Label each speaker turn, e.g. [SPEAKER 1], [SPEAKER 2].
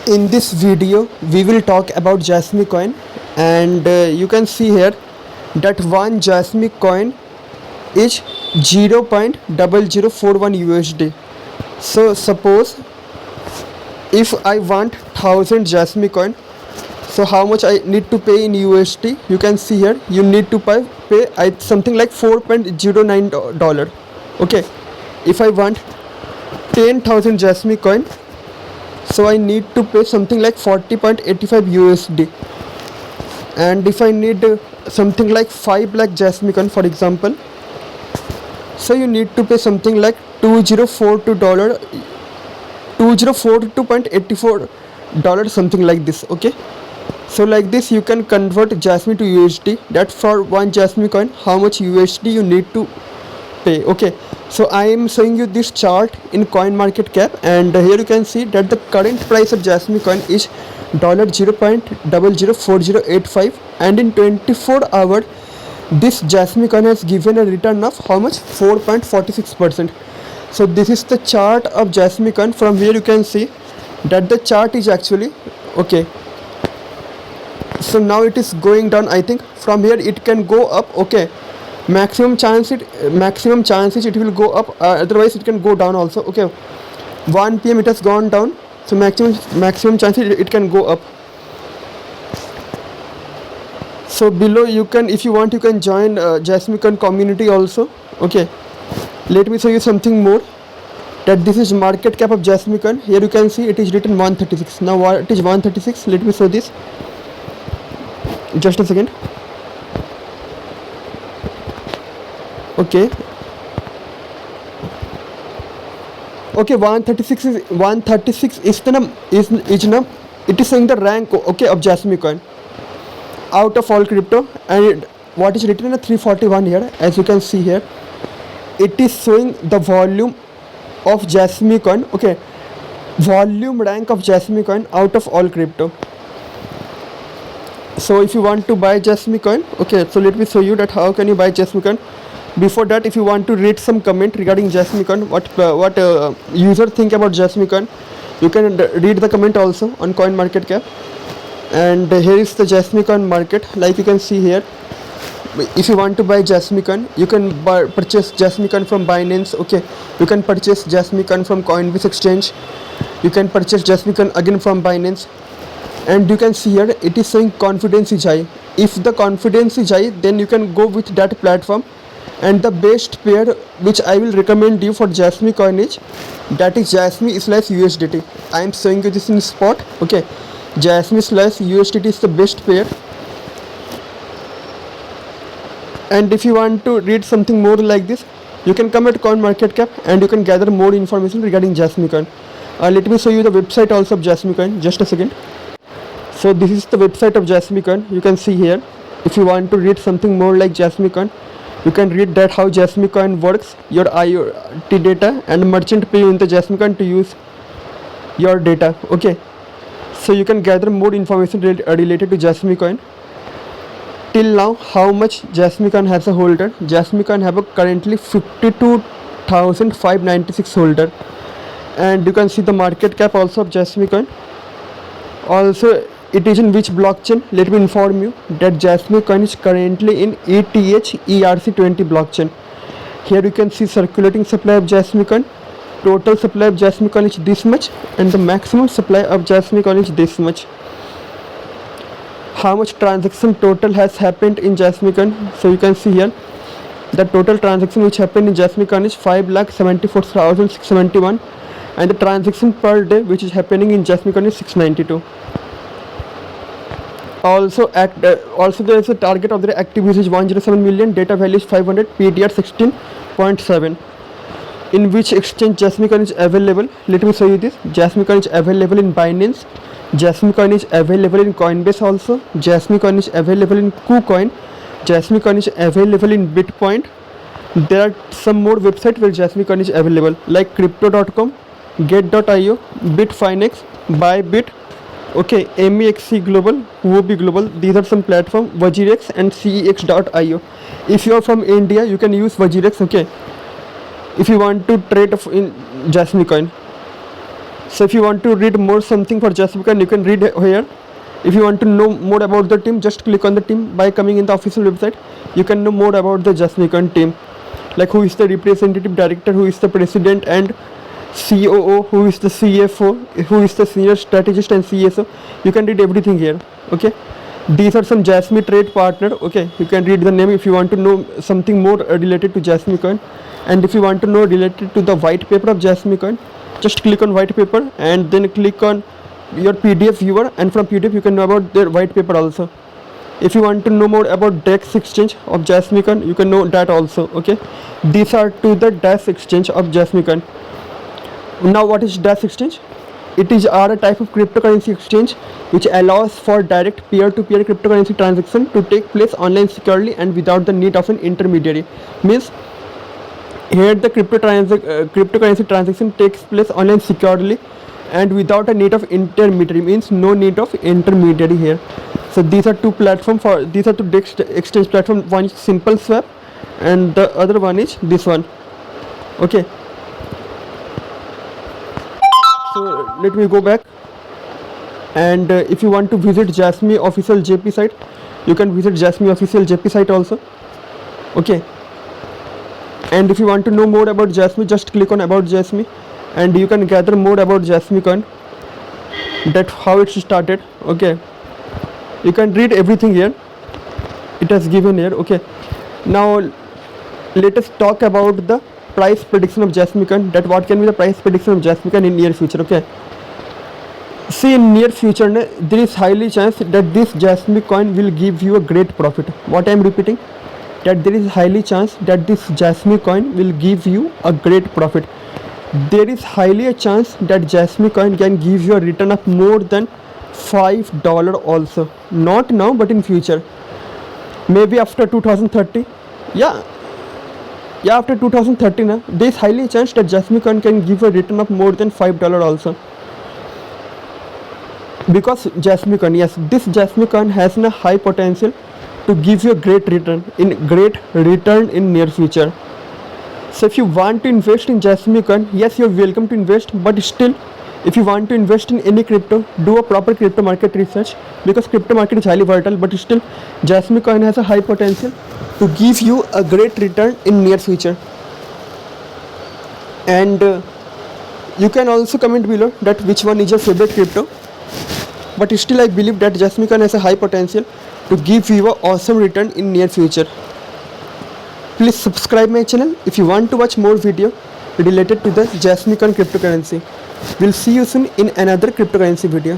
[SPEAKER 1] In this video we will talk about Jasmy coin, and you can see here that one Jasmy coin is 0.0041 USD. So suppose if I want 1000 Jasmy coin, so how much I need to pay in USD? You can see here you need to pay something like $4.09. Okay, if I want 10,000 Jasmy coin, so I need to pay something like 40.85 USD. And if I need something like 5 lakh Jasmy coin, for example, so you need to pay something like $2042, $2042.84, something like this. Okay, so like this you can convert Jasmy to USD, that for one Jasmy coin how much USD you need to pay. Okay, so I am showing you this chart in coin market cap, and here you can see that the current price of Jasmy coin is $0.004085, and in 24 hours this Jasmy coin has given a return of how much? 4.46%. so this is the chart of Jasmy coin. From here you can see that the chart is actually okay. So now it is going down. I think from here it can go up. Okay, maximum chances it will go up, otherwise it can go down also. Okay, 1 p.m. it has gone down, so maximum chances it can go up. So below you can, if you want, you can join Jasmy coin community also. Okay, let me show you something more, that this is market cap of Jasmy coin. Here you can see it is written 136. Now what is 136? Let me show this, just a second. Okay, 136 is the it is saying the rank, okay, of Jasmy coin out of all crypto. And what is written in a 341 here, as you can see here, it is showing the volume of Jasmy coin. Okay, volume rank of Jasmy coin out of all crypto. So if you want to buy Jasmy coin, okay, so let me show you that how can you buy Jasmy coin. Before that, if you want to read some comment regarding Jasmy coin, what user think about Jasmy coin, you can read the comment also on coin market cap. And here is the Jasmy coin market. Like you can see here, if you want to buy Jasmy coin, you can purchase Jasmy coin from Binance. Okay, you can purchase Jasmy coin from Coinbase exchange, you can purchase Jasmy coin again from Binance. And you can see here it is saying confidence is high. If the confidence is high, then you can go with that platform. And the best pair which I will recommend you for Jasmy coin is, that is Jasmy / USDT. I am showing you this in spot. Okay, Jasmy / USDT is the best pair. And if you want to read something more like this, you can come at coin market cap and you can gather more information regarding Jasmy coin. Let me show you the website also of Jasmy coin, just a second. So this is the website of Jasmy coin. You can see here, if you want to read something more like Jasmy coin, you can read that how Jasmy coin works, your IoT data, and merchant pay you in the Jasmy coin to use your data. Okay, so you can gather more information related to Jasmy coin. Till now, how much Jasmy coin has a holder? Jasmy coin have a currently 52,596 holder, and you can see the market cap also of Jasmy coin. Also, it is in which blockchain? Let me inform you that Jasmy coin is currently in ETH ERC20 blockchain. Here you can see circulating supply of Jasmy coin. Total supply of Jasmy coin is this much, and the maximum supply of Jasmy coin is this much. How much transaction total has happened in Jasmy coin? So you can see here the total transaction which happened in Jasmy coin is 5,74,671, and the transaction per day which is happening in Jasmy coin is 692. Also there is a target of the active usage 107 million, data value is 500, PTR 16.7. In which exchange Jasmy coin is available? Let me show you this. Jasmy coin is available in Binance, Jasmy coin is available in Coinbase also, Jasmy coin is available in KuCoin, Jasmy coin is available in Bitpoint. There are some more websites where Jasmy coin is available, like crypto.com, get.io, Bitfinex, Bybit, okay, MEXC Global, Huobi Global. These are some platform, Wajirex and cex.io. If you are from India, you can use Wajirex. Okay, if you want to trade in Jasmy coin. So if you want to read more something for Jasmine Coin, you can read here. If you want to know more about the team, just click on the team. By coming in the official website, you can know more about the Jasmine Coin team, like who is the representative director, who is the president and COO, who is the CFO, who is the senior strategist and CSO. You can read everything here. Okay, these are some Jasmine trade partner. Okay, you can read the name if you want to know something more related to Jasmine Coin. And if you want to know related to the white paper of Jasmine Coin, just click on white paper and then click on your PDF viewer, and from PDF you can know about their white paper also. If you want to know more about DEX exchange of Jasmine Coin, you can know that also. Okay, these are to the DEX exchange of Jasmine Coin. Now what is DEX exchange? It is a type of cryptocurrency exchange which allows for direct peer-to-peer cryptocurrency transaction to take place online securely and without the need of an intermediary. Means here the cryptocurrency transaction takes place online securely and without a need of intermediary, means no need of intermediary here. So these are two platforms for these are two DEX exchange platform. One is Simple Swap and the other one is this one. Okay, so let me go back, and if you want to visit Jasmine official JP site, you can visit Jasmine official JP site also. Okay, and if you want to know more about Jasmine, just click on about Jasmine and you can gather more about Jasmine Coin, that how it started. Okay, you can read everything here, it has given here. Okay, now let us talk about the price prediction of Jasmine Coin, that what can be the price prediction of Jasmine Coin in near future. Okay, see, in near future there is highly chance that this Jasmine Coin will give you a great profit. What I am repeating, that there is highly chance that this Jasmine Coin will give you a great profit. There is highly a chance that Jasmine Coin can give you a return of more than $5 also. Not now, but in future. Maybe after 2030. Yeah, after 2030 there is highly a chance that Jasmine Coin can give a return of more than $5 also. Because Jasmine Coin, yes, this Jasmine Coin has a high potential to give you a great return in near future. So if you want to invest in Jasmine Coin, yes, you're welcome to invest, but still if you want to invest in any crypto, do a proper crypto market research, because crypto market is highly volatile, but still Jasmine Coin has a high potential to give you a great return in near future. And you can also comment below that which one is your favorite crypto, but still I believe that Jasmine Coin has a high potential to give you an awesome return in near future. Please subscribe my channel if you want to watch more video related to the Jasmine Coin cryptocurrency. We'll see you soon in another cryptocurrency video.